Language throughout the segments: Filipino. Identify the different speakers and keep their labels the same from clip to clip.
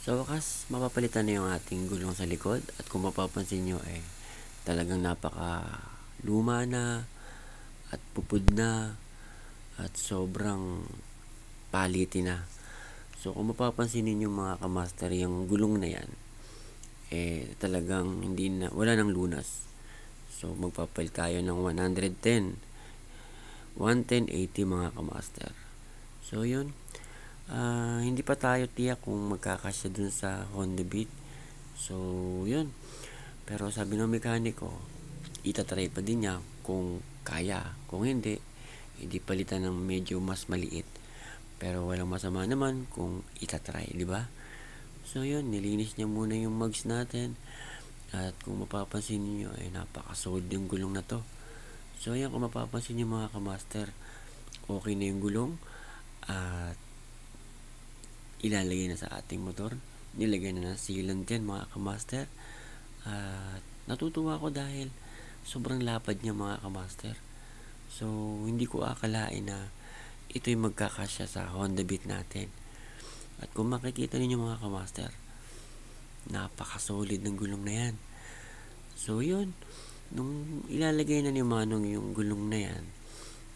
Speaker 1: Sa wakas, mapapalitan na yung ating gulong sa likod at kung mapapansin nyo talagang napaka luma na at pupud na at sobrang paliti na. So kung mapapansin ninyo mga kamaster, yung gulong na yan talagang hindi na, wala nang lunas. So magpapalit tayo ng 110, 110/80 mga kamaster. So yun, hindi pa tayo tiyak kung magkakasya dun sa Honda Beat. So yun, pero sabi ng mekaniko, itatry pa din niya kung kaya. Kung hindi, hindi palitan ng medyo mas maliit. Pero walang masama naman kung itatry, di ba? So yun, nilinis niya muna yung mugs natin. At kung mapapansin niyo ay napaka-solid yung gulong na to. So yan, kung mapapansin niyo mga kamaster, okay na yung gulong at ilalagay na sa ating motor. Nilagay na ng sealant dyan mga kamaster. At natutuwa ko dahil sobrang lapad niya mga kamaster. So hindi ko akalain na ito'y magkakasya sa Honda Beat natin. At kung makikita niyo mga kamaster, napaka-solid ng gulong na yan. So yun, nung ilalagay na ni Manong yung gulong na yan,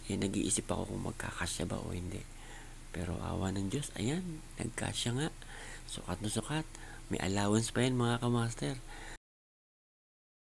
Speaker 1: nag-iisip ako kung magkakasya ba o hindi. Pero awa ng Diyos, ayan, nagkasya nga. Sukat na sukat. May allowance pa yan mga kamaster.